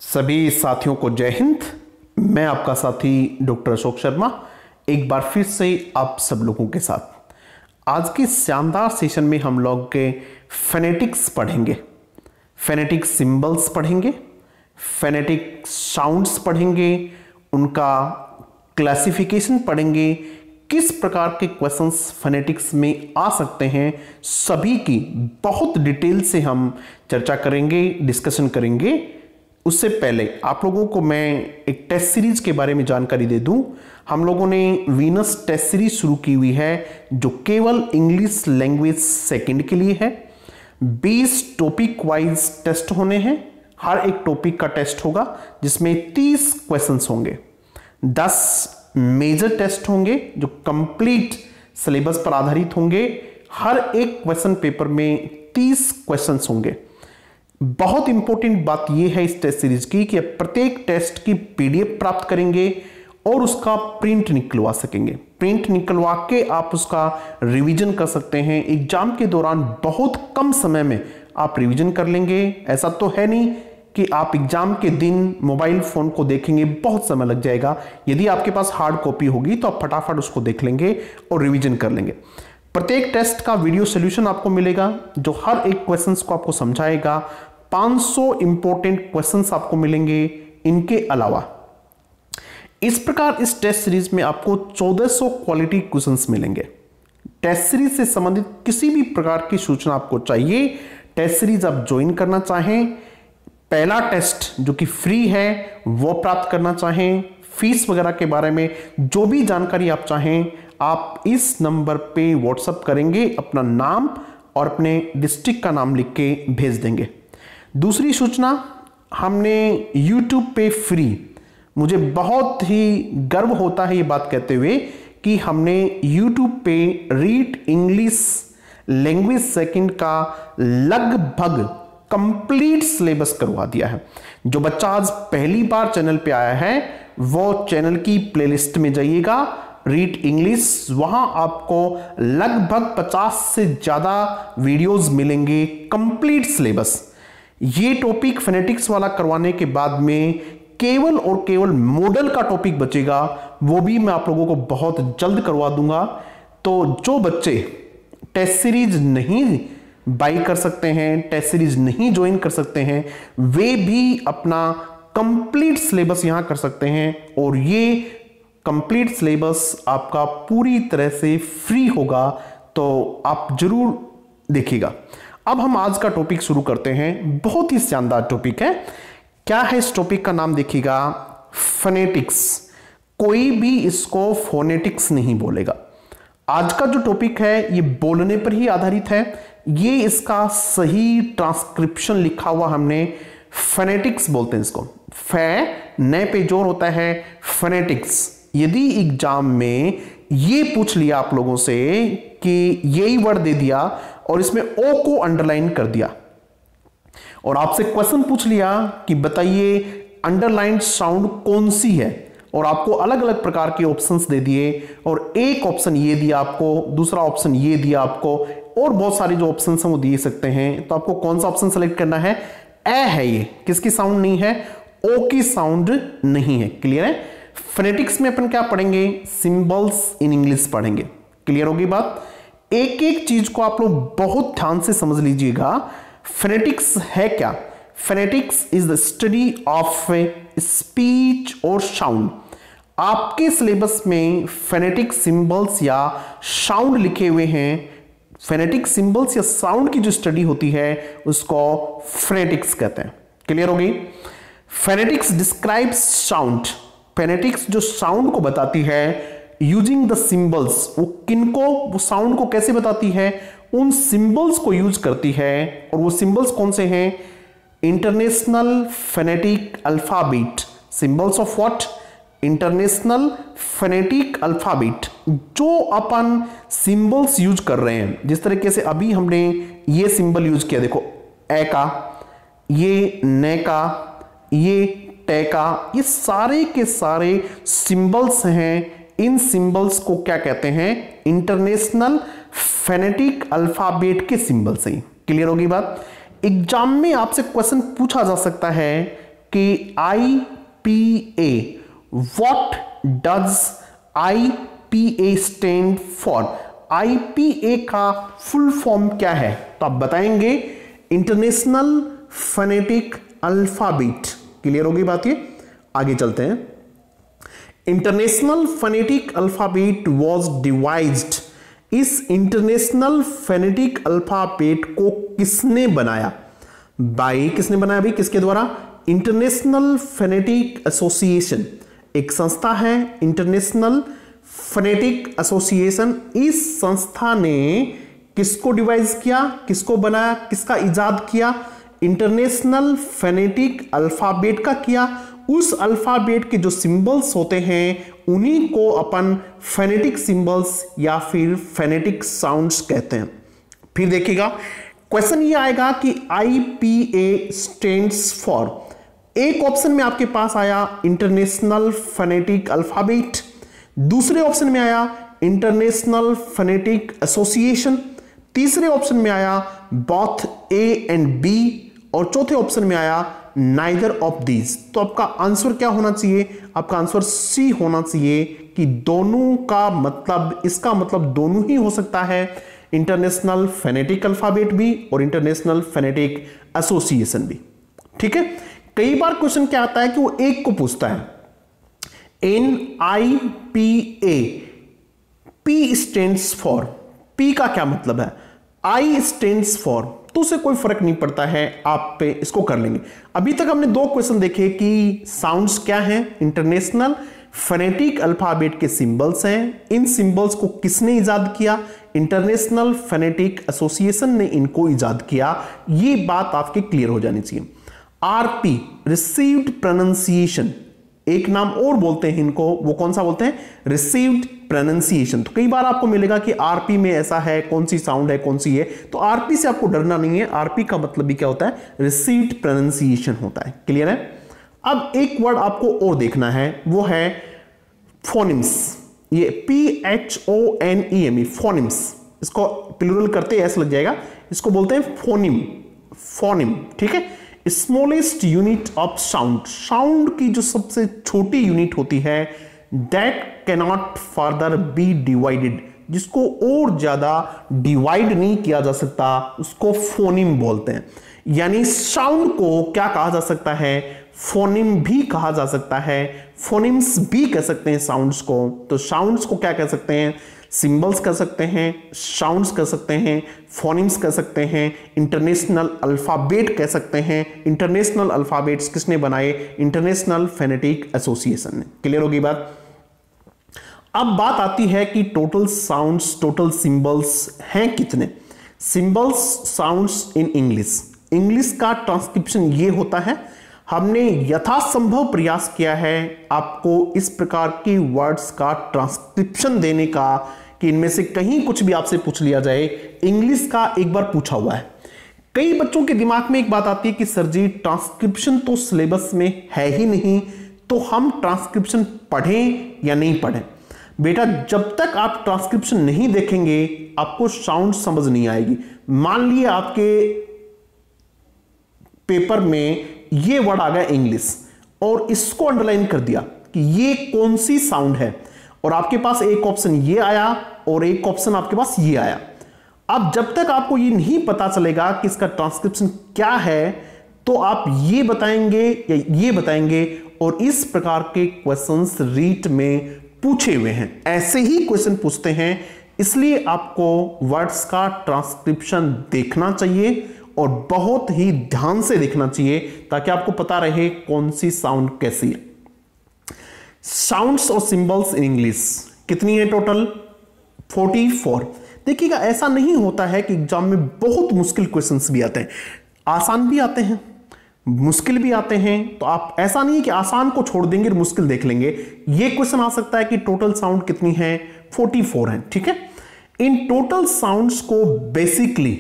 सभी साथियों को जय हिंद। मैं आपका साथी डॉक्टर अशोक शर्मा एक बार फिर से आप सब लोगों के साथ आज की शानदार सेशन में हम लोग के फेनेटिक्स पढ़ेंगे, फेनेटिक सिंबल्स पढ़ेंगे, फेनेटिक साउंड्स पढ़ेंगे, उनका क्लासिफिकेशन पढ़ेंगे, किस प्रकार के क्वेश्चंस फेनेटिक्स में आ सकते हैं, सभी की बहुत डिटेल से हम चर्चा करेंगे, डिस्कशन करेंगे। उससे पहले आप लोगों को मैं एक टेस्ट सीरीज के बारे में जानकारी दे दूं। हम लोगों ने वीनस टेस्ट सीरीज शुरू की हुई है जो केवल इंग्लिश लैंग्वेज सेकंड के लिए है। 20 टॉपिक वाइज टेस्ट होने हैं, हर एक टॉपिक का टेस्ट होगा जिसमें 30 क्वेश्चंस होंगे। 10 मेजर टेस्ट होंगे जो कंप्लीट सिलेबस पर आधारित होंगे। हर एक क्वेश्चन पेपर में 30 क्वेश्चंस होंगे। बहुत इंपॉर्टेंट बात यह है इस टेस्ट सीरीज की कि प्रत्येक टेस्ट की पीडीएफ प्राप्त करेंगे और उसका प्रिंट निकलवा सकेंगे। प्रिंट निकलवा के आप उसका रिवीजन कर सकते हैं। एग्जाम के दौरान बहुत कम समय में आप रिवीजन कर लेंगे। ऐसा तो है नहीं कि आप एग्जाम के दिन मोबाइल फोन को देखेंगे, बहुत समय लग जाएगा। यदि आपके पास हार्ड कॉपी होगी तो आप फटाफट उसको देख लेंगे और रिवीजन कर लेंगे। प्रत्येक टेस्ट का वीडियो सोल्यूशन आपको मिलेगा जो हर एक क्वेश्चन को आपको समझाएगा। 500 इंपॉर्टेंट क्वेश्चंस आपको मिलेंगे। इनके अलावा इस प्रकार इस टेस्ट सीरीज में आपको 1400 क्वालिटी क्वेश्चंस मिलेंगे। टेस्ट सीरीज से संबंधित किसी भी प्रकार की सूचना आपको चाहिए, टेस्ट सीरीज आप ज्वाइन करना चाहें, पहला टेस्ट जो कि फ्री है वो प्राप्त करना चाहें, फीस वगैरह के बारे में जो भी जानकारी आप चाहें, आप इस नंबर पे व्हाट्सएप करेंगे, अपना नाम और अपने डिस्ट्रिक्ट का नाम लिख के भेज देंगे। दूसरी सूचना, हमने YouTube पे फ्री, मुझे बहुत ही गर्व होता है ये बात कहते हुए कि हमने YouTube पे रीड इंग्लिश लैंग्वेज सेकंड का लगभग कंप्लीट सिलेबस करवा दिया है। जो बच्चा आज पहली बार चैनल पे आया है वो चैनल की प्लेलिस्ट में जाइएगा, रीड इंग्लिश, वहां आपको लगभग 50 से ज्यादा वीडियोस मिलेंगे, कंप्लीट सिलेबस। ये टॉपिक फेनेटिक्स वाला करवाने के बाद में केवल और केवल मॉडल का टॉपिक बचेगा, वो भी मैं आप लोगों को बहुत जल्द करवा दूंगा। तो जो बच्चे टेस्ट सीरीज नहीं बाई कर सकते हैं, टेस्ट सीरीज नहीं ज्वाइन कर सकते हैं, वे भी अपना कंप्लीट सिलेबस यहां कर सकते हैं और ये कंप्लीट सिलेबस आपका पूरी तरह से फ्री होगा। तो आप जरूर देखिएगा। अब हम आज का टॉपिक शुरू करते हैं। बहुत ही शानदार टॉपिक है। क्या है इस टॉपिक का नाम देखिएगा, फोनेटिक्स। कोई भी इसको फोनेटिक्स नहीं बोलेगा। आज का जो टॉपिक है ये बोलने पर ही आधारित है। ये इसका सही ट्रांसक्रिप्शन लिखा हुआ हमने फोनेटिक्स बोलते हैं इसको। फे न पे जोर होता है फोनेटिक्स। यदि एग्जाम में ये पूछ लिया आप लोगों से कि यही वर्ड दे दिया और इसमें ओ को अंडरलाइन कर दिया और आपसे क्वेश्चन पूछ लिया कि बताइए अंडरलाइन साउंड कौन सी है, और आपको अलग अलग प्रकार के ऑप्शंस दे दिए और एक ऑप्शन ये दिया आपको, दूसरा ऑप्शन ये दिया आपको, और बहुत सारे जो ऑप्शंस हैं वो दिए सकते हैं। तो आपको कौन सा ऑप्शन सेलेक्ट करना है? ए है, ये किसकी साउंड नहीं है? ओ की साउंड नहीं है। क्लियर है? फोनेटिक्स में अपन क्या पढ़ेंगे? सिंबल्स इन इंग्लिश पढ़ेंगे। क्लियर होगी बात? एक एक चीज को आप लोग बहुत ध्यान से समझ लीजिएगा। फोनेटिक्स है क्या? Phonetics is the study of speech और साउंड। आपके सिलेबस में फोनेटिक सिंबल्स या साउंड लिखे हुए हैं। फोनेटिक सिंबल्स या साउंड की जो स्टडी होती है उसको फोनेटिक्स कहते हैं। क्लियर होगी? Phonetics describes sound. फोनेटिक्स जो साउंड को बताती है यूजिंग द सिंबल्स, वो किनको, वो साउंड को कैसे बताती है? उन सिंबल्स को यूज करती है। और वो सिंबल्स कौन से हैं? International phonetic alphabet. Symbols of what? International phonetic alphabet. जो अपन सिंबल्स यूज कर रहे हैं, जिस तरीके से अभी हमने ये सिंबल यूज किया, देखो ए का, ये ने का, ये टे का, ये सारे के सारे सिंबल्स हैं। इन सिंबल्स को क्या कहते हैं? इंटरनेशनल फोनेटिक अल्फाबेट के सिंबल्स हैं। क्लियर होगी बात? एग्जाम में आपसे क्वेश्चन पूछा जा सकता है कि IPA, what does IPA stand for? IPA का फुल फॉर्म क्या है? तो आप बताएंगे इंटरनेशनल फोनेटिक अल्फाबेट। क्लियर होगी बात ये? आगे चलते हैं। International phonetic alphabet was devised. इस इंटरनेशनल फोनेटिक अल्फाबेट को किसने बनाया? बाय किसने बनाया भाई? किसके द्वारा? इंटरनेशनल फोनेटिक एसोसिएशन, एक संस्था है इंटरनेशनल फोनेटिक एसोसिएशन। इस संस्था ने किसको डिवाइस किया, किसको बनाया, किसका इजाद किया? इंटरनेशनल फोनेटिक अल्फाबेट का किया। उस अल्फाबेट के जो सिंबल्स होते हैं उन्हीं को अपन फोनेटिक सिंबल्स या फिर फोनेटिक साउंड्स कहते हैं। फिर देखिएगा क्वेश्चन ये आएगा कि IPA स्टैंड्स फॉर। एक ऑप्शन में आपके पास आया इंटरनेशनल फोनेटिक अल्फाबेट, दूसरे ऑप्शन में आया इंटरनेशनल फोनेटिक एसोसिएशन, तीसरे ऑप्शन में आया बोथ A एंड B, और चौथे ऑप्शन में आया नाइदर ऑफ दीज। तो आपका आंसर क्या होना चाहिए? आपका आंसर C होना चाहिए कि दोनों का मतलब, इसका मतलब दोनों ही हो सकता है, इंटरनेशनल फोनेटिक अल्फाबेट भी और इंटरनेशनल फोनेटिक एसोसिएशन भी। ठीक है। कई बार क्वेश्चन क्या आता है कि वो एक को पूछता है। NIPA, P stands for. P का क्या मतलब है? I stands for. तो उसे कोई फर्क नहीं पड़ता है, आप पे इसको कर लेंगे। अभी तक हमने दो क्वेश्चन देखे कि साउंड्स क्या हैं, इंटरनेशनल फोनेटिक अल्फाबेट के सिंबल्स हैं। इन सिंबल्स को किसने इजाद किया? इंटरनेशनल फोनेटिक एसोसिएशन ने इनको इजाद किया। ये बात आपके क्लियर हो जानी चाहिए। RP, रिसीव्ड प्रोनाउंसिएशन, एक नाम और बोलते हैं इनको, वो कौन सा बोलते हैं? Received pronunciation. तो कई बार आपको मिलेगा कि RP में ऐसा है, कौन सी साउंड है, कौन सी है। तो RP से आपको डरना नहीं है। RP का मतलब भी क्या होता है? रिसीव्ड प्रोनाउंसिएशन होता है। क्लियर है? अब एक वर्ड आपको और देखना है, वो है फोनिम्स। ये PHONEME, फोनिम्स। इसको प्लूरल करते ऐसा लग जाएगा, इसको बोलते हैं फोनिम। फोनिम, ठीक है। Smallest unit of sound, sound की जो सबसे छोटी यूनिट होती है, that cannot further be divided, जिसको और ज्यादा डिवाइड नहीं किया जा सकता, उसको फोनिम बोलते हैं। यानी साउंड को क्या कहा जा सकता है? फोनिम भी कहा जा सकता है, फोनिम्स भी कह सकते हैं साउंड्स को। तो साउंड्स को क्या कह सकते हैं? सिंबल्स कह सकते हैं, साउंड्स कह सकते हैं, फोनिम्स कह सकते हैं, इंटरनेशनल अल्फाबेट कह सकते हैं। इंटरनेशनल अल्फाबेट्स किसने बनाए? इंटरनेशनल फोनेटिक एसोसिएशन ने। क्लियर होगी बात? अब बात आती है कि टोटल साउंड्स, टोटल सिंबल्स हैं कितने? Symbols, sounds in English. English का ट्रांसक्रिप्शन ये होता है। हमने यथासंभव प्रयास किया है आपको इस प्रकार की वर्ड्स का ट्रांसक्रिप्शन देने का कि इनमें से कहीं कुछ भी आपसे पूछ लिया जाए। इंग्लिश का एक बार पूछा हुआ है। कई बच्चों के दिमाग में एक बात आती है कि सर जी ट्रांसक्रिप्शन तो सिलेबस में है ही नहीं, तो हम ट्रांसक्रिप्शन पढ़ें या नहीं पढ़ें? बेटा, जब तक आप ट्रांसक्रिप्शन नहीं देखेंगे आपको साउंड समझ नहीं आएगी। मान लिए आपके पेपर में ये वर्ड आ गया इंग्लिश और इसको अंडरलाइन कर दिया कि ये कौन सी साउंड है, और आपके पास एक ऑप्शन ये आया और एक ऑप्शन आपके पास ये आया। अब जब तक आपको ये नहीं पता चलेगा कि इसका ट्रांसक्रिप्शन क्या है, तो आप ये बताएंगे या ये बताएंगे, और इस प्रकार के क्वेश्चंस रीट में पूछे हुए हैं। ऐसे ही क्वेश्चन पूछते हैं, इसलिए आपको वर्ड्स का ट्रांसक्रिप्शन देखना चाहिए और बहुत ही ध्यान से देखना चाहिए ताकि आपको पता रहे कौन सी साउंड कैसी है। साउंड्स और सिंबल्स इन इंग्लिश कितनी है टोटल? 44। देखिएगा, ऐसा नहीं होता है कि एग्जाम में बहुत मुश्किल क्वेश्चंस भी आते हैं, आसान भी आते हैं, मुश्किल भी आते हैं। तो आप ऐसा नहीं है कि आसान को छोड़ देंगे और मुश्किल देख लेंगे। ये क्वेश्चन आ सकता है कि टोटल साउंड कितनी है? 44 है। ठीक है। इन टोटल साउंड्स को बेसिकली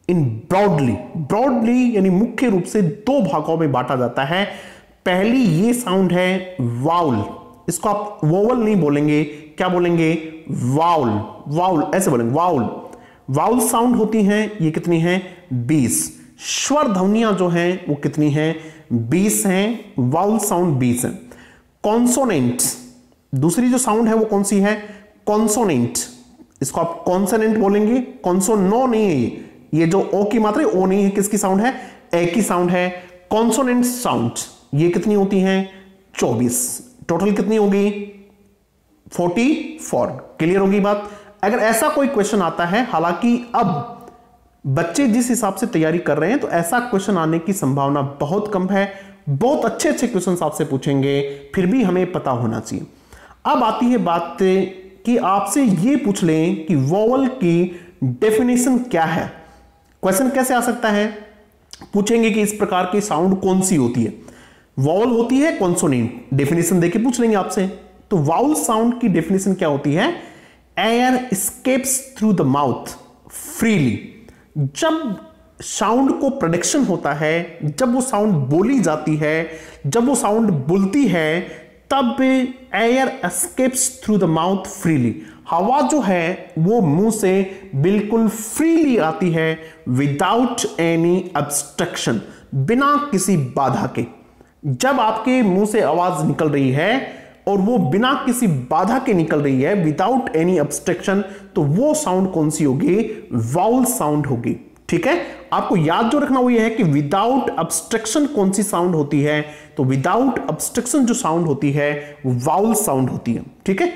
इन ब्रॉडली यानी मुख्य रूप से दो भागों में बांटा जाता है। पहली ये साउंड है वाउल, इसको आप वोवल नहीं बोलेंगे, क्या बोलेंगे? वाउल, ऐसे बोलेंगे वाउल। वाउल साउंड होती हैं, ये कितनी है? 20। स्वर ध्वनियां जो हैं वो कितनी हैं? 20 हैं। वाउल साउंड 20 है। कॉन्सोनेंट, दूसरी जो साउंड है वो कौन सी है? कॉन्सोनेंट। इसको आप कॉन्सोनेंट बोलेंगे, कॉन्सोनो नहीं है ये जो ओ की मात्रा ओ नहीं है, किसकी साउंड है? ए की साउंड है। कॉन्सोनेंट साउंड ये कितनी होती हैं? 24। टोटल कितनी होगी? 44। क्लियर होगी बात? अगर ऐसा कोई क्वेश्चन आता है, हालांकि अब बच्चे जिस हिसाब से तैयारी कर रहे हैं तो ऐसा क्वेश्चन आने की संभावना बहुत कम है। बहुत अच्छे अच्छे क्वेश्चन आपसे पूछेंगे, फिर भी हमें पता होना चाहिए। अब आती है बात कि आपसे ये पूछ लें कि वोवल की डेफिनेशन क्या है। क्वेश्चन कैसे आ सकता है? पूछेंगे कि इस प्रकार की साउंड कौन सी होती है? वोवल होती है कॉन्सोनेंट, डेफिनेशन देके पूछ लेंगे आपसे। तो वाउल साउंड की डेफिनेशन क्या होती है? Air scapes through the mouth freely. जब साउंड को प्रोडक्शन होता है, जब वो साउंड बोली जाती है, जब वो साउंड बोलती है, तब air escapes through the mouth freely. हवा जो है वो मुंह से बिल्कुल फ्रीली आती है, विदाउट एनी ऑब्स्ट्रक्शन, बिना किसी बाधा के। जब आपके मुंह से आवाज निकल रही है और वो बिना किसी बाधा के निकल रही है, विदाउट एनी ऑब्स्ट्रक्शन, तो वो साउंड कौन सी होगी? वाउल साउंड होगी। ठीक है, आपको याद जो रखना वो ये है कि विदाउट ऑब्स्ट्रक्शन कौन सी साउंड होती है? तो विदाउट ऑब्स्ट्रक्शन जो साउंड होती है वो वाउल साउंड होती है। ठीक है,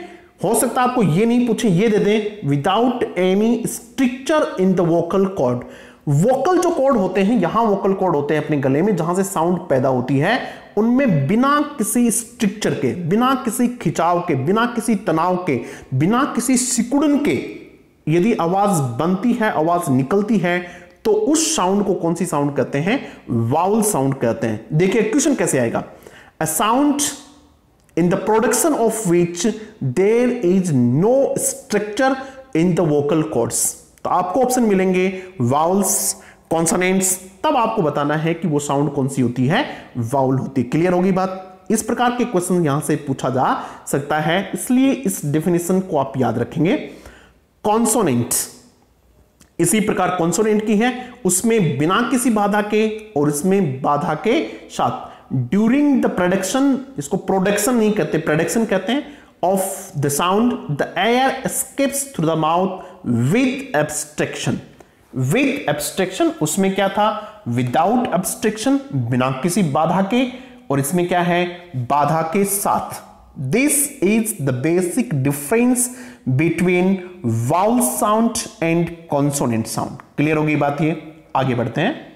हो सकता है आपको ये नहीं पूछे, ये दे दें without any structure in the vocal cord. Vocal जो कॉर्ड होते हैं, यहां वोकल कॉर्ड होते हैं अपने गले में, जहां से साउंड पैदा होती है, उनमें बिना किसी स्ट्रक्चर के, बिना किसी खिंचाव के, बिना किसी तनाव के, बिना किसी सिकुड़न के यदि आवाज बनती है, आवाज निकलती है, तो उस साउंड को कौन सी साउंड कहते हैं? वाउल साउंड कहते हैं। देखिए क्वेश्चन कैसे आएगा। A sound in the production of which there is no structure in the vocal cords। तो आपको ऑप्शन मिलेंगे वाउल्स, कॉन्सोनेंट्स, तब आपको बताना है कि वो साउंड कौन सी होती है? वाउल होती है। क्लियर होगी बात? इस प्रकार के क्वेश्चन यहां से पूछा जा सकता है, इसलिए इस डेफिनेशन को आप याद रखेंगे। कॉन्सोनेंट इसी प्रकार कॉन्सोनेंट की है, उसमें बिना किसी बाधा के और इसमें बाधा के साथ। ड्यूरिंग द प्रोडक्शन, इसको प्रोडक्शन नहीं कहते, प्रोडक्शन कहते हैं, of the sound the air escapes through the mouth with abstraction. With abstraction, उसमें क्या था? विदाउट एब्स्ट्रक्शन, बिना किसी बाधा के, और इसमें क्या है? बाधा के साथ। This is the basic difference between vowel sound and consonant sound. Clear होगी बात? ये आगे बढ़ते हैं।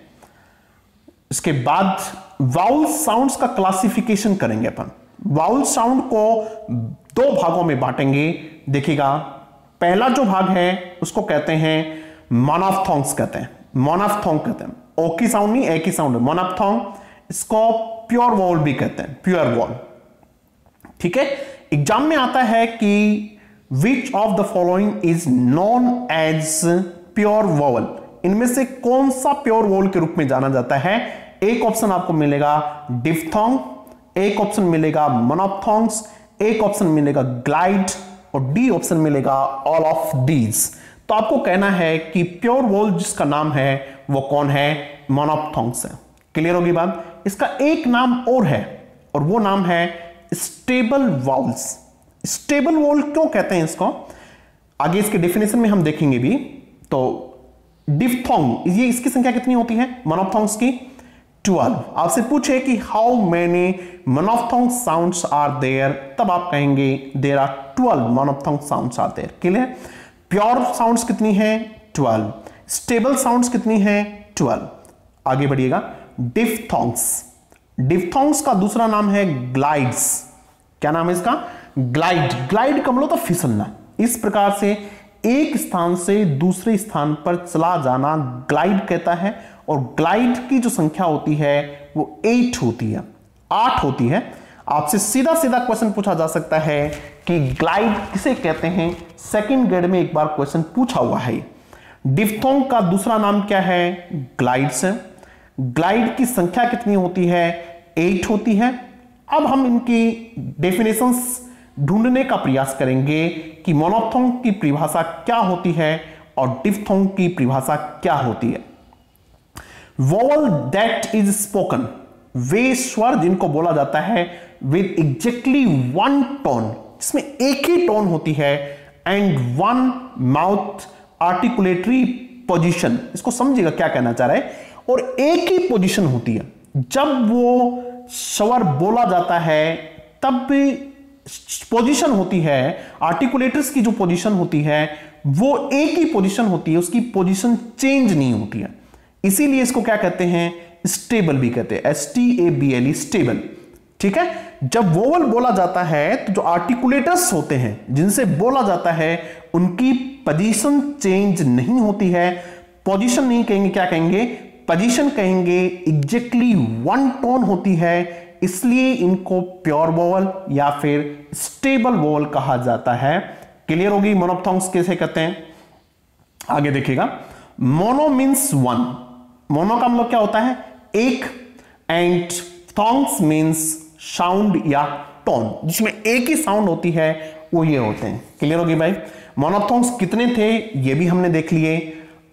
इसके बाद वाउल साउंड्स का क्लासिफिकेशन करेंगे अपन। वाउल साउंड को दो भागों में बांटेंगे। देखिएगा, पहला जो भाग है उसको कहते हैं मोनोफ्थोंग्स कहते हैं। मोनोफ्थोंग कहते हैं, ओ की साउंड नहीं, ए की साउंड है, मोनोफ्थोंग। इसको प्योर वॉल भी कहते हैं, प्योर वॉल। ठीक है, एग्जाम में आता है कि which of the following is known as pure vowel. इनमें से कौन सा प्योर वॉल के रूप में जाना जाता है? एक ऑप्शन आपको मिलेगा डिफ्थोंग, एक ऑप्शन मिलेगा मोनोफ्थोंग्स, एक ऑप्शन मिलेगा ग्लाइड, और डी ऑप्शन मिलेगा ऑल ऑफ दीज। तो आपको कहना है कि प्योर वॉल जिसका नाम है वो कौन है? मोनोफ्थोंग्स है। क्लियर होगी बात? इसका एक नाम और है, और वो नाम है स्टेबल वॉल्स। स्टेबल वॉल क्यों कहते हैं इसको, आगे इसके डेफिनेशन में हम देखेंगे भी। तो डिफ्थोंग, ये इसकी संख्या कितनी होती है मोनोफ्थोंग्स की? 12। आपसे पूछे कि how many monophthong sounds are there, तब आप कहेंगे there are 12 monophthong sounds are there. Clear? Pure sounds कितनी है? 12। स्टेबल साउंड्स कितनी है? 12। आगे बढ़िएगा। डिफ्थोंग्स, डिफ्थोंग्स का दूसरा नाम है ग्लाइड्स। क्या नाम है इसका? ग्लाइड। ग्लाइड का मतलब तो फिसलना। इस प्रकार से एक स्थान से दूसरे स्थान पर चला जाना ग्लाइड कहता है, और ग्लाइड की जो संख्या होती है वो 8 होती है, 8 होती है। आपसे सीधा सीधा क्वेश्चन पूछा जा सकता है कि ग्लाइड किसे कहते हैं? सेकंड ग्रेड में एक बार क्वेश्चन पूछा हुआ है। डिफ्थोंग का दूसरा नाम क्या है? ग्लाइड्स है। ग्लाइड की संख्या कितनी होती है? 8 होती है। अब हम इनकी डेफिनेशंस ढूंढने का प्रयास करेंगे कि मोनोफ्थोंग की परिभाषा क्या होती है और डिफ्थोंग की परिभाषा क्या होती है। वोवल दैट इज स्पोकन, वे स्वर जिनको बोला जाता है विद एग्जैक्टली वन टोन, इसमें एक ही टोन होती है, and one mouth articulatory position, इसको समझिएगा क्या कहना चाह रहा है, और एक ही पोजीशन होती है। जब वो स्वर बोला जाता है तब पोजीशन होती है, आर्टिकुलेटर्स की जो पोजीशन होती है वो एक ही पोजीशन होती है, उसकी पोजीशन चेंज नहीं होती है, इसीलिए इसको क्या कहते हैं, स्टेबल भी कहते हैं, STABLE, स्टेबल। ठीक है, जब वोवल बोला जाता है तो जो आर्टिकुलेटर्स होते हैं जिनसे बोला जाता है उनकी पोजीशन चेंज नहीं होती है, पोजीशन नहीं कहेंगे, क्या कहेंगे, पोजीशन कहेंगे, एग्जैक्टली वन टोन होती है, इसलिए इनको प्योर वोवल या फिर स्टेबल वोवल कहा जाता है। क्लियर होगी मोनोप्थोंग्स कैसे कहते हैं? आगे देखिएगा, मोनो मीन्स वन, मोनो का मतलब क्या होता है, एक, एंड थोंग्स मीन्स साउंड या टोन, जिसमें एक ही साउंड होती है, वो ये होते हैं। क्लियर होगी भाई? मोनोप्थोंग्स कितने थे ये भी हमने देख लिए।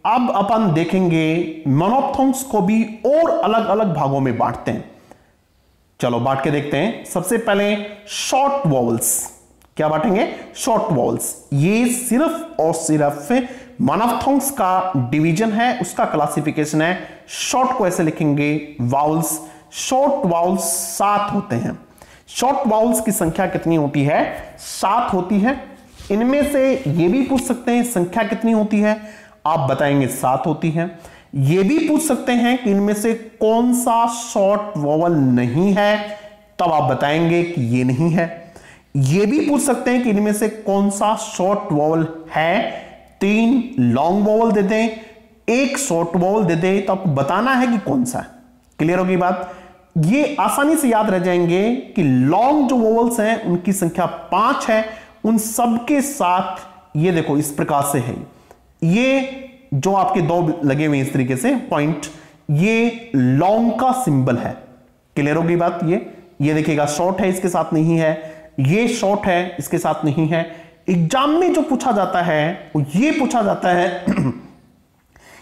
अब अपन देखेंगे मोनोप्थोंग्स को भी और अलग अलग भागों में बांटते हैं। चलो बांट के देखते हैं। सबसे पहले शॉर्ट वोवल्स, क्या बांटेंगे, शॉर्ट वोवल्स, ये सिर्फ और सिर्फ मोनोप्थोंग्स का डिवीजन है, उसका क्लासिफिकेशन है। शॉर्ट को ऐसे लिखेंगे वाउल्स, शॉर्ट वाउल्स 7 होते हैं। शॉर्ट वाउल्स की संख्या कितनी होती है, 7 होती है। इनमें से ये भी पूछ सकते हैं संख्या कितनी होती है, आप बताएंगे 7 होती है। ये भी पूछ सकते हैं कि इनमें से कौन सा शॉर्ट वोवल नहीं है, तब आप बताएंगे कि ये नहीं है। ये भी पूछ सकते हैं कि इनमें से कौन सा शॉर्ट वोवल है, 3 लॉन्ग वोवल दे दें, 1 शॉर्ट वोवल दे दें, तो आपको बताना है कि कौन सा है। क्लियर होगी बात? ये आसानी से याद रह जाएंगे कि लॉन्ग जो वोवल्स हैं उनकी संख्या 5 है, उन सबके साथ ये देखो इस प्रकार से है, ये जो आपके 2 लगे हुए इस तरीके से पॉइंट, ये लॉन्ग का सिंबल है। क्लियर होगी बात? ये देखिएगा शॉर्ट है, इसके साथ नहीं है, ये शॉर्ट है, इसके साथ नहीं है। एग्जाम में जो पूछा जाता है वो ये पूछा जाता है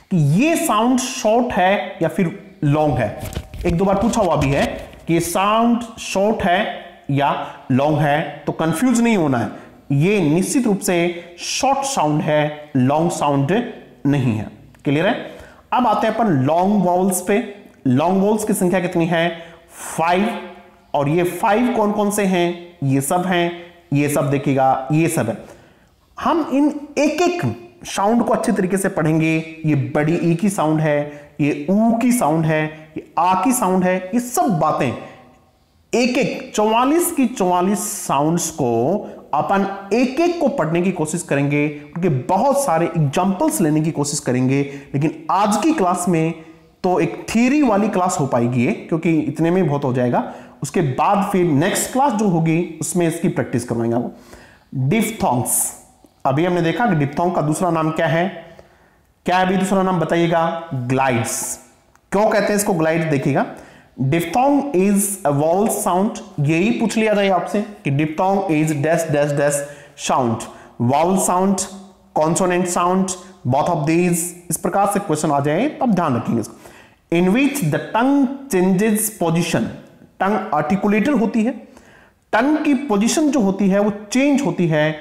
कि ये साउंड शॉर्ट है या फिर लॉन्ग है। 1-2 बार पूछा हुआ भी है कि ये साउंड शॉर्ट है या लॉन्ग है, तो कंफ्यूज नहीं होना है, ये निश्चित रूप से शॉर्ट साउंड है, लॉन्ग साउंड नहीं है। क्लियर है? अब आते हैं अपन लॉन्ग वोवल्स पे। लॉन्ग वोवल्स की संख्या कितनी है, 5, और ये 5 कौन कौन से हैं, ये सब हैं, ये सब देखिएगा, ये सब है। हम इन एक एक साउंड को अच्छे तरीके से पढ़ेंगे। ये बड़ी ई की साउंड है, ये ऊ की साउंड है, ये आ की साउंड है, ये सब बातें एक एक 44 की 44 साउंड्स को अपन एक एक को पढ़ने की कोशिश करेंगे, उनके बहुत सारे एग्जाम्पल्स लेने की कोशिश करेंगे। लेकिन आज की क्लास में तो एक थियरी वाली क्लास हो पाएगी ये, क्योंकि इतने में बहुत हो जाएगा। उसके बाद फिर नेक्स्ट क्लास जो होगी उसमें इसकी प्रैक्टिस करवाएंगे आपको। डिफ्थोंग्स, अभी हमने देखा कि डिफ्थोंग का दूसरा नाम क्या है, क्या है अभी दूसरा नाम बताइएगा, ग्लाइड्स। क्यों कहते हैं इसको ग्लाइड, देखिएगा, diphthong is a vowel sound, यही पूछ लिया जाए आपसे कि diphthong is dash dash dash sound, vowel sound, consonant sound, both of these, इस प्रकार से क्वेश्चन आ जाए तब ध्यान रखेंगे इसको। In which the tongue changes position, tongue articulator होती है, टंग की पोजीशन जो होती है वो चेंज होती है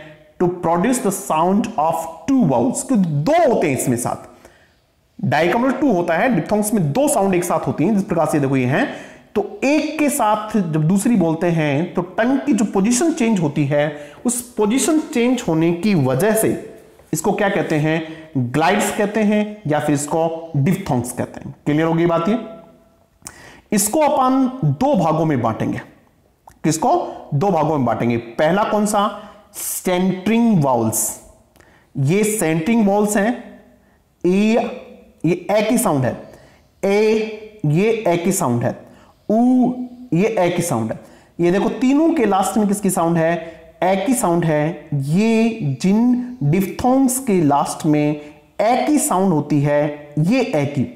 to produce the sound of 2 vowels, क्योंकि 2 होते हैं इसमें साथ, डाई का मतलब 2 होता है, डिप्थोंग्स में 2 साउंड एक साथ होती हैं, जिस प्रकार से देखो ये हैं, तो एक के साथ जब दूसरी बोलते हैं तो टंग की जो पोजीशन चेंज होती है, उस पोजीशन चेंज होने की वजह से इसको क्या कहते हैं, ग्लाइड्स कहते हैं, या फिर इसको डिप्थोंग्स कहते हैं। क्लियर होगी बात? ये इसको अपन 2 भागों में बांटेंगे। किसको? 2 भागों में बांटेंगे। पहला कौन सा, सेंटरिंग वाउल्स, ये सेंटरिंग वाउल्स हैं, ये ए की साउंड है, ए ये ए की साउंड है, ऊ ये ए की साउंड है। ये देखो तीनों के लास्ट में किसकी साउंड है, ए की साउंड है। ये जिन डिफ्थोंग्स के लास्ट में ए की साउंड होती है, ये ए की,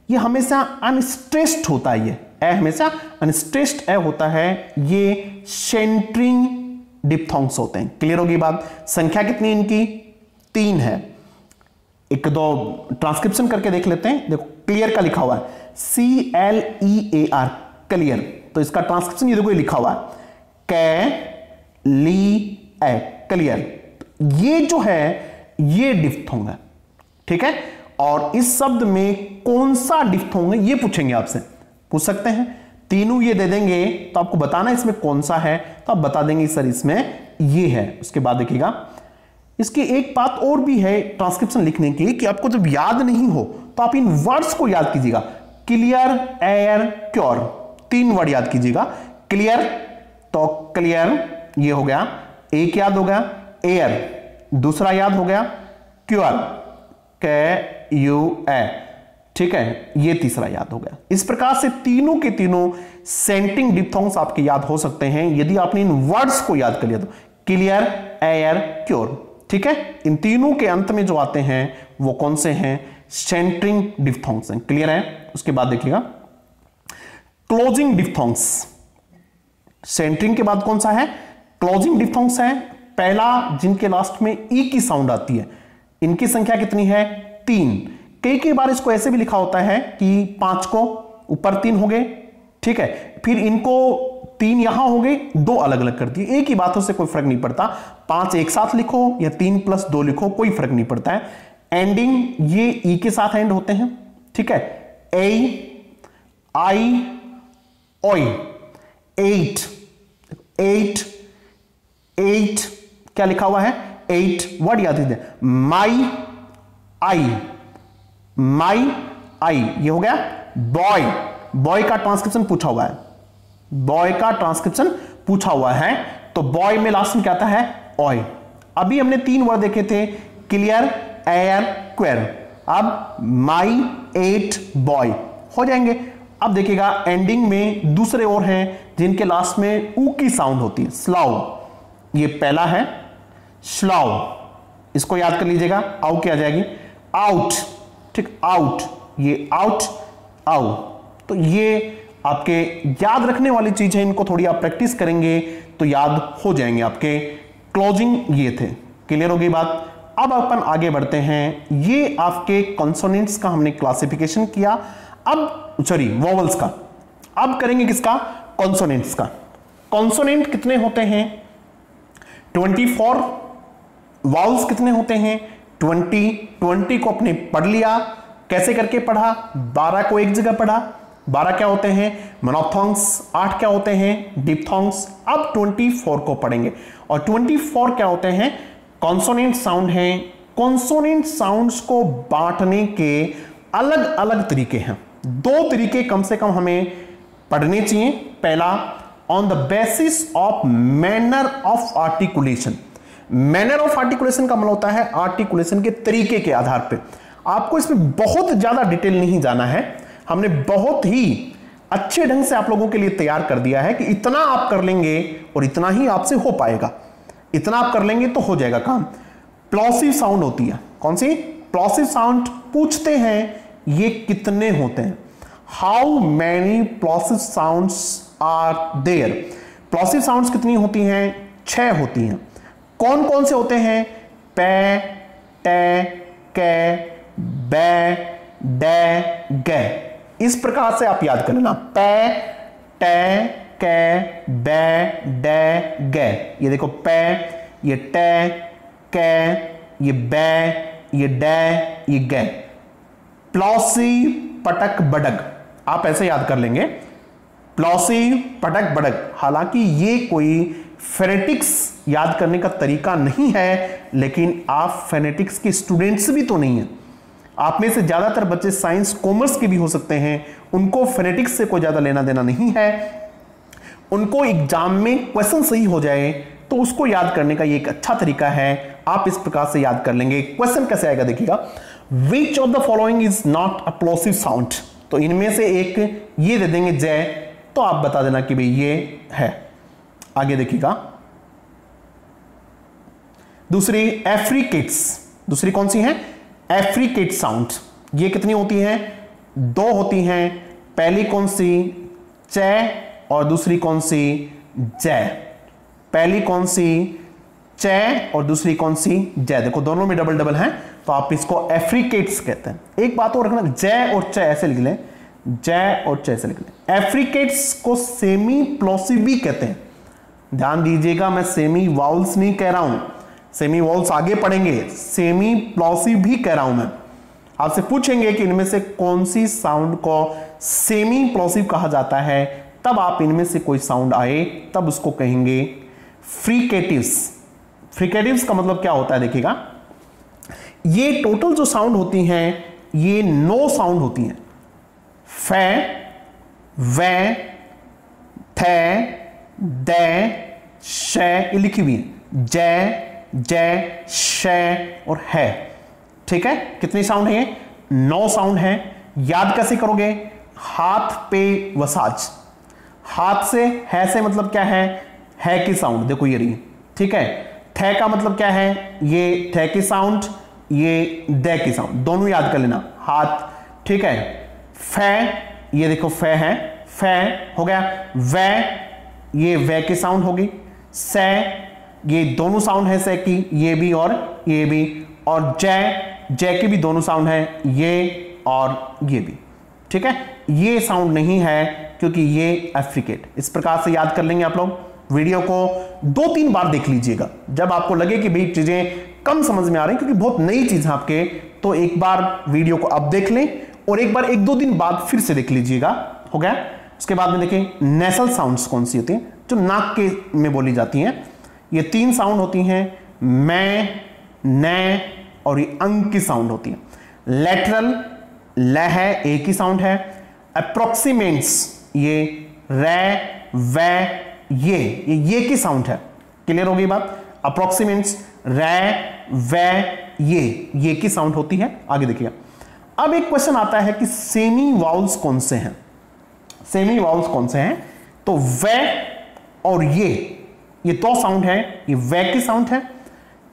ये हमेशा अनस्ट्रेस्ड होता है, ये ए हमेशा अनस्ट्रेस्ड ए होता है, ये सेंटरिंग डिप्थोंग्स होते हैं। क्लियर होगी बात? संख्या कितनी इनकी, 3 है। 1-2 ट्रांसक्रिप्शन करके देख लेते हैं। देखो क्लियर का लिखा हुआ है, CLEAR, क्लियर। तो इसका ट्रांसक्रिप्शन ये देखो लिखा हुआ है क्लियर। ये जो है ये डिफ्थोंग है, ठीक है। और इस शब्द में कौन सा डिफ्थोंग है ये पूछेंगे आपसे, पूछ सकते हैं। तीनों ये दे देंगे तो आपको बताना इसमें कौन सा है, तो आप बता देंगे सर इसमें ये है। उसके बाद देखिएगा इसकी एक बात और भी है ट्रांसक्रिप्शन लिखने की कि आपको जब याद नहीं हो तो आप इन वर्ड्स को याद कीजिएगा, क्लियर, एयर, क्योर, 3 वर्ड याद कीजिएगा। क्लियर तो क्लियर ये हो गया, एक याद हो गया एयर, दूसरा याद हो गया क्योर, KUA, ठीक है, ये तीसरा याद हो गया। इस प्रकार से तीनों के तीनों सेंटिंग डिप्थोंग्स आपके याद हो सकते हैं यदि आपने इन वर्ड्स को याद कर लिया तो, क्लियर, एयर, क्योर, ठीक है। इन तीनों के अंत में जो आते हैं वो कौन से हैं, सेंटरिंग डिप्थोंग्स हैं, क्लियर है। उसके बाद देखिएगा क्लोजिंग डिप्थोंग्स। सेंटरिंग के बाद कौन सा है, क्लोजिंग डिप्थोंग्स है। पहला जिनके लास्ट में ई की साउंड आती है, इनकी संख्या कितनी है, 3। कई बार इसको ऐसे भी लिखा होता है कि 5 को ऊपर 3 हो गए, ठीक है, फिर इनको 3 यहां हो गए, 2 अलग अलग कर दिए, एक ही बात, उससे कोई फर्क नहीं पड़ता। 5 एक साथ लिखो या 3 + 2 लिखो, कोई फर्क नहीं पड़ता है। एंडिंग ये ई के साथ एंड होते हैं, ठीक है, ए, आई, ओई, 8 क्या लिखा हुआ है, 8 वर्ड याद कीजिए, माई आई, ये हो गया बॉय का ट्रांसक्रिप्शन पूछा हुआ है, बॉय का ट्रांसक्रिप्शन पूछा हुआ है, तो बॉय में लास्ट में क्या आता है, ऑय। अभी हमने 3 वर्ड देखे थे, क्लियर, एयर, क्वेर। अब माई 8 बॉय हो जाएंगे। अब देखिएगा एंडिंग में दूसरे और हैं जिनके लास्ट में ऊ की साउंड होती है, स्लाउ। ये पहला है स्लाउ, इसको याद कर लीजिएगा, आउ क्या आ जाएगी, आउट, ठीक, आउट, ये आउट, आउ। तो ये आपके याद रखने वाली चीज है, इनको थोड़ी आप प्रैक्टिस करेंगे तो याद हो जाएंगे आपके। क्लोजिंग ये थे, क्लियर हो गई बात। अब अपन आगे बढ़ते हैं, ये आपके कॉन्सोनेंट्स का हमने क्लासिफिकेशन किया, अब सॉरी वोवेल्स का, अब करेंगे किसका, कॉन्सोनेंट्स का। कॉन्सोनेंट कितने होते हैं, 24। वाउल्स कितने होते हैं, 20 को अपने पढ़ लिया, कैसे करके पढ़ा, 12 को एक जगह पढ़ा, 12 क्या होते हैं, मोनोथोंग्स, 8 क्या होते हैं, डिप्थोंग्स। अब 24 को पढ़ेंगे, और 24 क्या होते हैं, कॉन्सोनेंट साउंड हैं। कॉन्सोनेंट साउंड्स को बांटने के अलग अलग तरीके हैं, 2 तरीके कम से कम हमें पढ़ने चाहिए। पहला, on the basis of manner of articulation. Manner of articulation का मतलब होता है आर्टिकुलेशन के तरीके के आधार पे। आपको इसमें बहुत ज्यादा डिटेल नहीं जाना है, हमने बहुत ही अच्छे ढंग से आप लोगों के लिए तैयार कर दिया है कि इतना आप कर लेंगे और इतना ही आपसे हो पाएगा, इतना आप कर लेंगे तो हो जाएगा काम। प्लॉसिव साउंड होती है, कौन सी, प्लॉसिव साउंड। पूछते हैं ये कितने होते हैं, how many plosive sounds are there. Plosive sounds कितनी होती हैं, 6 होती हैं। कौन कौन से होते हैं, पे, टे, के, बे, डे, गे। इस प्रकार से आप याद कर लेना, पे, टे, के, बे, डे, गे। ये देखो पे, ये टे, के, ये बे, ये डे, ये गे। प्लॉसी, पटक, बडग, आप ऐसे याद कर लेंगे, प्लॉसी, पटक, बडग। हालांकि ये कोई फेनेटिक्स याद करने का तरीका नहीं है, लेकिन आप फेनेटिक्स के स्टूडेंट्स भी तो नहीं है। आप में से ज्यादातर बच्चे साइंस कॉमर्स के भी हो सकते हैं, उनको फेनेटिक्स से कोई ज्यादा लेना देना नहीं है। उनको एग्जाम में क्वेश्चन सही हो जाए तो उसको याद करने का ये एक अच्छा तरीका है, आप इस प्रकार से याद कर लेंगे। क्वेश्चन कैसे आएगा देखिएगा, which of the following is not a plosive sound. तो इनमें से एक ये दे देंगे जय, तो आप बता देना कि भाई ये है। आगे देखिएगा दूसरी एफ्रिकेट्स, दूसरी कौन सी है, एफ्रिकेट साउंड। ये कितनी होती हैं, 2 होती हैं। पहली कौन सी, चे, और दूसरी कौन सी, जय। पहली कौन सी, चे, और दूसरी कौन सी, जय। देखो दोनों में डबल डबल हैं, तो आप इसको एफ्रिकेट्स कहते हैं। एक बात और रखना, जय और चे ऐसे लिख लें, जय और च से लिखना। एफ्रिकेट्स को सेमी प्लोसिव भी कहते हैं। ध्यान दीजिएगा, मैं सेमी वाउल्स नहीं कह रहा हूं, सेमी वाउल्स आगे पढ़ेंगे, सेमी प्लोसिव भी कह रहा हूं मैं। आपसे पूछेंगे कि इनमें से कौन सी साउंड को सेमी प्लोसिव कहा जाता है, तब आप इनमें से कोई साउंड आए तब उसको कहेंगे फ्रिकेटिव्स। फ्रिकेटिव्स का मतलब क्या होता है देखिएगा, ये टोटल जो साउंड होती हैं ये 9 साउंड होती हैं। फे, वे, थे, दे, शे, ये लिखी हुई है, जय, जय, शे और है। ठीक है, कितनी साउंड है? 9 साउंड है। याद कैसे करोगे? हाथ पे वसाज, हाथ से, है से मतलब क्या है की साउंड, देखो ये रही। ठीक है, थे का मतलब क्या है? ये थे की साउंड, ये दे की साउंड, दोनों याद कर लेना, हाथ। ठीक है, फे, ये देखो फे है, फे हो गया। वे, ये वे की साउंड होगी। से, ये दोनों साउंड है से की, ये भी और ये भी। और जय, जय की भी दोनों साउंड है, ये और ये भी। ठीक है, ये साउंड नहीं है क्योंकि ये एफ्रिकेट। इस प्रकार से याद कर लेंगे आप लोग। वीडियो को 2-3 बार देख लीजिएगा, जब आपको लगे कि भाई चीजें कम समझ में आ रही क्योंकि बहुत नई चीज है आपके, तो एक बार वीडियो को अब देख लें और एक बार 1-2 दिन बाद फिर से देख लीजिएगा। हो गया। उसके बाद में देखें नेसल साउंड्स कौन सी होती हैं, जो नाक के में बोली जाती हैं। ये 3 साउंड होती हैं, मैं, ने और ये अंग की साउंड होती है। लेटरल, ल है, एक ही साउंड है। अप्रोक्सीमेंट्स, ये रे, वे, ये की साउंड है। क्लियर हो गई बात? अप्रोक्सीमेंट्स, रे, वे, ये की साउंड होती है। आगे देखिए, अब एक क्वेश्चन आता है कि सेमी वाउल्स कौन से हैं? सेमी वाउल्स कौन से हैं? तो वे और ये 2 साउंड है। ये वे की साउंड है,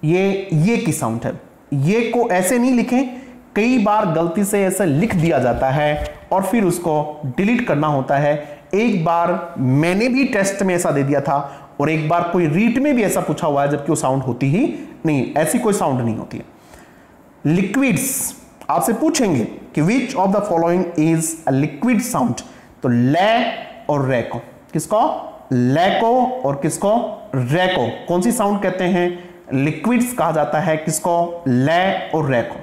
ये की साउंड है। ये को ऐसे नहीं लिखें, कई बार गलती से ऐसा लिख दिया जाता है और फिर उसको डिलीट करना होता है। एक बार मैंने भी टेस्ट में ऐसा दे दिया था और एक बार कोई रीट में भी ऐसा पूछा हुआ है, जबकि वो साउंड होती ही नहीं, ऐसी कोई साउंड नहीं होती है। लिक्विड्स, आपसे पूछेंगे कि which of the following is a liquid sound, तो ले और रे को, किसको? ले को और किसको? रे को। कौन सी साउंड कहते हैं? लिक्विड्स कहा जाता है। किसको? ले और रे को।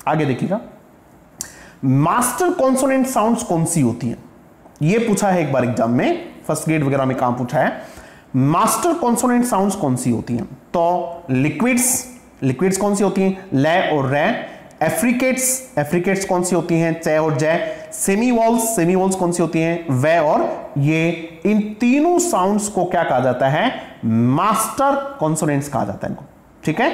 आगे देखिएगा, मास्टर कॉन्सोनेंट साउंड्स कौन सी होती हैं? ये पूछा है एक बार एग्जाम में, फर्स्ट ग्रेड वगैरह में काम पूछा है। मास्टर कॉन्सोनेंट साउंड्स कौन सी होती हैं? तो लिक्विड्स कौन सी होती हैं? ले और रे। एफ्रिकेट्स कौन सी होती हैं? चे और जय। सेमी वॉल्स कौन सी होती हैं? वे और ये। इन तीनों साउंड्स को क्या कहा जाता है? मास्टर कॉन्सोनेंट्स कहा जाता है इनको। ठीक है,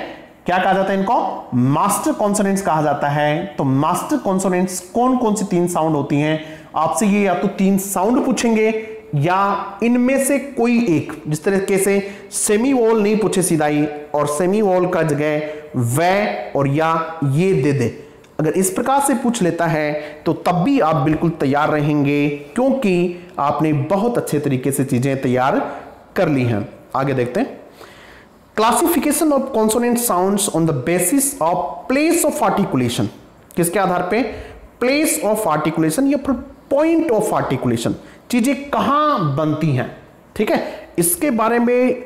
क्या कहा जाता है इनको? मास्टर कॉन्सोनेंट्स कहा जाता है। तो मास्टर कॉन्सोनेंट्स कौन कौन सी 3 साउंड होती हैं? आपसे ये या तो 3 साउंड पूछेंगे या इनमें से कोई एक। जिस तरीके से सेमी वॉल नहीं पूछे सीधा ही, और सेमी वॉल का जगह वे और या ये दे दे, अगर इस प्रकार से पूछ लेता है तो तब भी आप बिल्कुल तैयार रहेंगे, क्योंकि आपने बहुत अच्छे तरीके से चीजें तैयार कर ली हैं। आगे देखते हैं, classification of consonant sounds on the basis of place of articulation. किसके आधार पे? प्लेस ऑफ आर्टिकुलेशन या फिर पॉइंट ऑफ आर्टिकुलेशन, चीजें कहां बनती हैं। ठीक है, इसके बारे में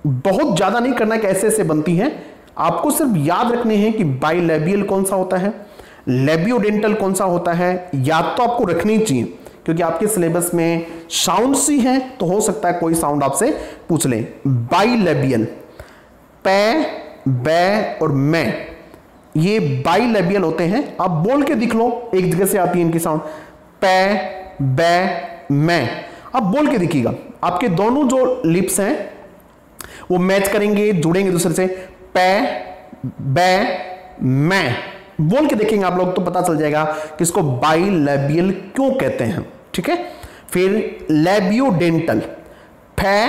बहुत ज्यादा नहीं करना कि ऐसे ऐसे बनती हैं, आपको सिर्फ याद रखने हैं कि बाइलेबियल कौन सा होता है, लेबियोडेंटल कौन सा होता है। याद तो आपको रखनी चाहिए, क्योंकि आपके सिलेबस में साउंड सी हैं, तो हो सकता है कोई साउंड आपसे पूछ ले। बाइलेबियल, पे, बे और मैं, ये बाइलेबियल होते हैं। आप बोल के दिख लो, एक जगह से आती है इनकी साउंड, पे, बे, मैं। आप बोल के दिखिएगा, आपके दोनों जो लिप्स हैं वो मैच करेंगे, जुड़ेंगे दूसरे से। पे, बे, मैं बोल के देखेंगे आप लोग, तो पता चल जाएगा कि इसको बाइलेबियल क्यों कहते हैं। ठीक है, फिर लेबियोडेंटल, फे,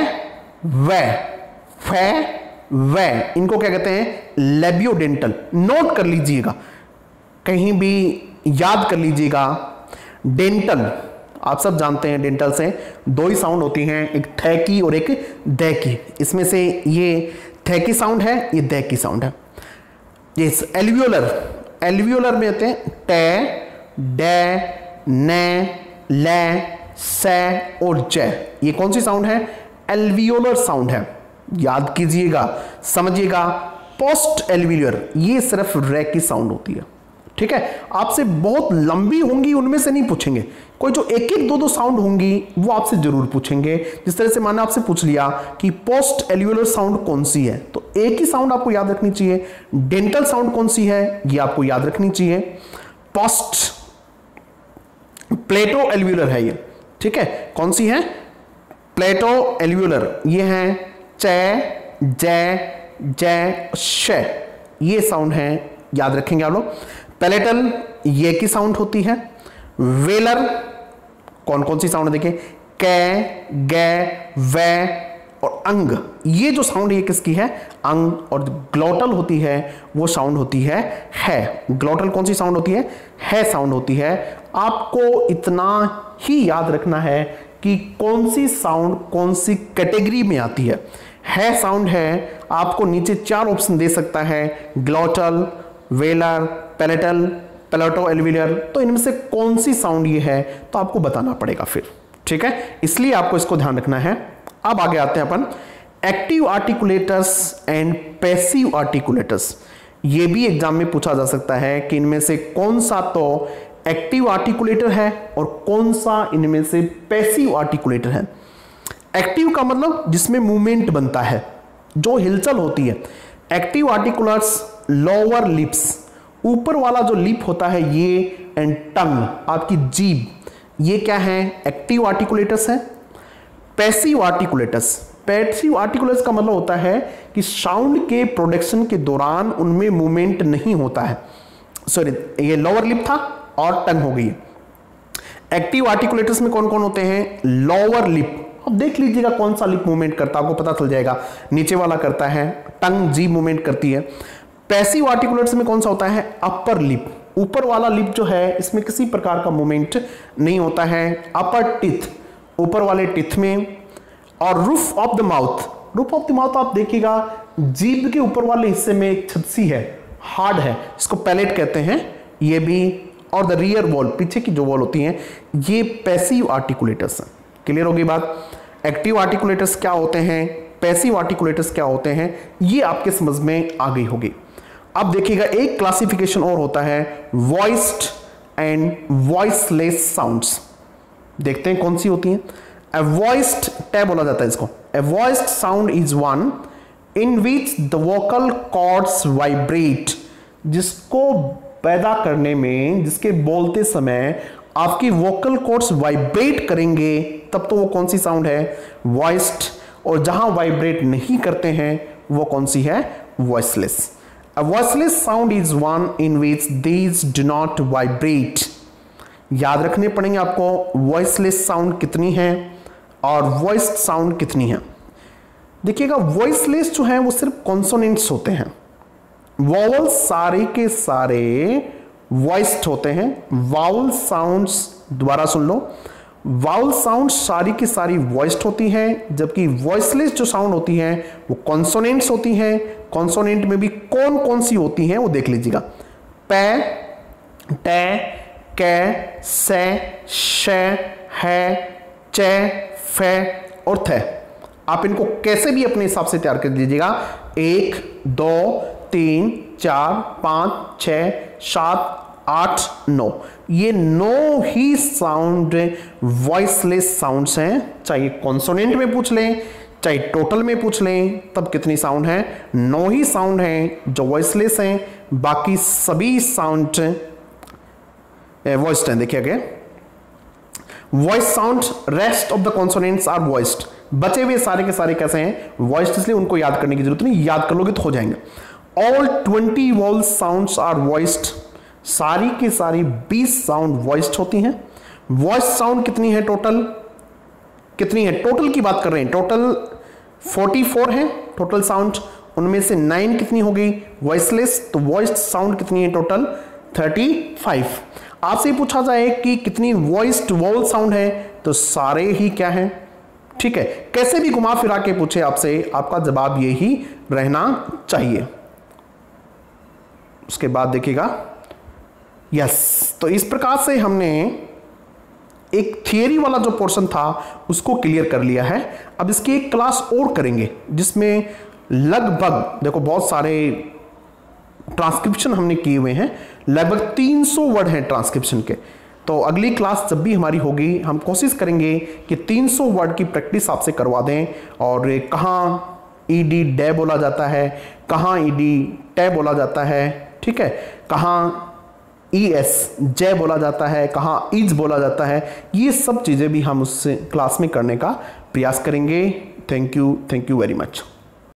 वे, इनको क्या कहते हैं? लेबियोडेंटल। नोट कर लीजिएगा, कहीं भी याद कर लीजिएगा। डेंटल, आप सब जानते हैं डेंटल से 2 ही साउंड होती हैं, एक थे की और एक दे की। इसमें से ये थे की साउंड है, ये दे की साउंड है। ये एल्वियोलर में होते हैं टे, डे, ने, ले, से और जय। ये कौन सी साउंड है? एल्वियोलर साउंड है। याद कीजिएगा, समझिएगा, पोस्ट एल्वियोलर ये सिर्फ रे की साउंड होती है। ठीक है, आपसे बहुत लंबी होंगी उनमें से नहीं पूछेंगे, कोई जो एक एक दो दो साउंड होंगी वो आपसे जरूर पूछेंगे। जिस तरह से मैंने आपसे पूछ लिया कि पोस्ट एल्वियोलर साउंड कौन सी है, तो एक ही साउंड आपको याद रखनी चाहिए। डेंटल साउंड कौन सी है, ये आपको याद रखनी चाहिए। पोस्ट प्लेटो एल्वियोलर है ये। ठीक है, कौन सी है? प्लेटो एल्वियोलर। ये है चे, जय, जय, श, ये साउंड है, याद रखेंगे आप लोग। पैलेटल ये की साउंड होती है। वेलर कौन कौन सी साउंड देखिए, कै, गे, वे और अंग, ये जो साउंड है किसकी है? अंग। और ग्लोटल होती है वो साउंड होती है। ग्लोटल कौन सी साउंड होती है साउंड होती है। आपको इतना ही याद रखना है कि कौन सी साउंड कौन सी कैटेगरी में आती है साउंड है। आपको नीचे 4 ऑप्शन दे सकता है, ग्लोटल, वेलर, पैलेटल, पैलेटो एल्वियोलर। तो इनमें से कौन सी साउंड ये है तो आपको बताना पड़ेगा फिर। ठीक है, इसलिए आपको इसको ध्यान रखना है। अब आगे आते हैं अपन active articulators and passive articulators. ये भी एग्जाम में पूछा जा सकता है कि इनमें से कौन सा तो एक्टिव आर्टिकुलेटर है और कौन सा इनमें से पैसिव आर्टिकुलेटर है। एक्टिव का मतलब जिसमें मूवमेंट बनता है, जो हिलचल होती है। एक्टिव आर्टिकुलर्स लोअर लिप्स, ऊपर वाला जो लिप होता है ये, एंड टंग आपकी जीभ, ये क्या है? एक्टिव आर्टिकुलेटर्स है। पैसिव आर्टिकुलेटर्स, पैसिव आर्टिकुलेटर्स का मतलब होता है कि साउंड के प्रोडक्शन के दौरान उनमें मूवमेंट नहीं होता है। सॉरी, ये लोअर लिप था और टंग हो गई। एक्टिव आर्टिकुलेटर्स में कौन कौन होते हैं? लोअर लिप, अब देख लीजिएगा कौन सा लिप मूवमेंट करता है, आपको पता चल जाएगा। नीचे वाला करता है, टंग जीभ मूवमेंट करती है। पैसिव आर्टिकुलेटर्स में कौन सा होता है? अपर लिप, ऊपर वाला लिप जो है इसमें किसी प्रकार का मूवमेंट नहीं होता है। अपर टिथ, ऊपर वाले टिथ में। और roof of the mouth, roof of the mouth आप देखिएगा जीभ के ऊपर वाले हिस्से में एक छत्ती है, हार्ड है, इसको पैलेट कहते हैं ये भी। और द रियर वॉल, पीछे की जो वॉल होती है, ये पैसिव आर्टिकुलेटर्स हैं। क्लियर होगी बात? एक्टिव आर्टिकुलेटर्स क्या होते हैं, पैसिव आर्टिकुलेटर्स क्या होते हैं, ये आपके समझ में आ गई होगी। अब देखिएगा एक क्लासिफिकेशन और होता है, वॉइस्ड एंड वॉइसलेस साउंड्स। देखते हैं कौन सी होती हैं। A voiced टैब बोला जाता है इसको। A voiced sound is one in which the vocal cords vibrate, जिसको पैदा करने में, जिसके बोलते समय आपकी वोकल कॉर्ड्स वाइब्रेट करेंगे, तब तो वो कौन सी साउंड है? वॉइस्ड। और जहां वाइब्रेट नहीं करते हैं वो कौन सी है? Voiceless. A voiceless sound is one in which these do not vibrate। याद रखने पड़ेंगे आपको वॉइसलेस साउंड कितनी है और वॉइस्ड साउंड कितनी है। देखिएगा वॉइसलेस जो है वो सिर्फ कॉन्सोनेंट्स होते हैं, वॉवल सारे के सारे वॉइस्ड होते हैं। वाउल साउंड्स, दोबारा सुन लो, वाउल साउंड सारी की सारी वॉइस्ड होती हैं, जबकि वॉइसलेस जो साउंड होती हैं वो कॉन्सोनेंट्स होती हैं। कॉन्सोनेंट में भी कौन कौन सी होती हैं वो देख लीजिएगा, पे, टे, कै, से, शे, है, चे, फे और थे। आप इनको कैसे भी अपने हिसाब से तैयार कर लीजिएगा। 1 2 3 4 5 6 7 8 9, ये 9 ही साउंड वॉइसलेस साउंड्स हैं। चाहे कॉन्सोनेंट में पूछ लें चाहे टोटल में पूछ लें, तब कितनी साउंड है? 9 ही साउंड हैं जो वॉइसलेस हैं, बाकी सभी साउंड वॉइस्ड हैं। देखिए आगे, voice sound, rest of the consonants are voiced. बचे हुए सारे के सारे कैसे हैं? वॉइस्ड, इसलिए उनको याद करने की जरूरत नहीं, याद कर लोगे तो हो जाएंगे। All 20 vowel sounds are voiced, सारी की सारी 20 साउंड वॉइस्ड होती हैं। वॉइस साउंड कितनी है टोटल? कितनी है टोटल की बात कर रहे हैं, टोटल 44 है टोटल साउंड, उनमें से 9 कितनी हो गई? वॉइसलेस। तो वॉइस्ड साउंड कितनी है टोटल? 35। आपसे पूछा जाए कि कितनी वॉइस्ड वॉवल साउंड है, तो सारे ही क्या है? ठीक है, कैसे भी घुमा फिरा के पूछे आपसे, आपका जवाब ये ही रहना चाहिए। उसके बाद देखिएगा, यस, तो इस प्रकार से हमने एक थियरी वाला जो पोर्शन था उसको क्लियर कर लिया है। अब इसकी एक क्लास और करेंगे जिसमें लगभग देखो बहुत सारे ट्रांसक्रिप्शन हमने किए हुए हैं, लगभग 300 वर्ड हैं ट्रांसक्रिप्शन के। तो अगली क्लास जब भी हमारी होगी हम कोशिश करेंगे कि 300 वर्ड की प्रैक्टिस आपसे करवा दें, और कहाँ ईडी डे बोला जाता है, कहाँ ईडी टे बोला जाता है, ठीक है, कहाँ ईएस जय बोला जाता है, कहाँ इज बोला जाता है, ये सब चीज़ें भी हम उस क्लास में करने का प्रयास करेंगे। Thank you very much.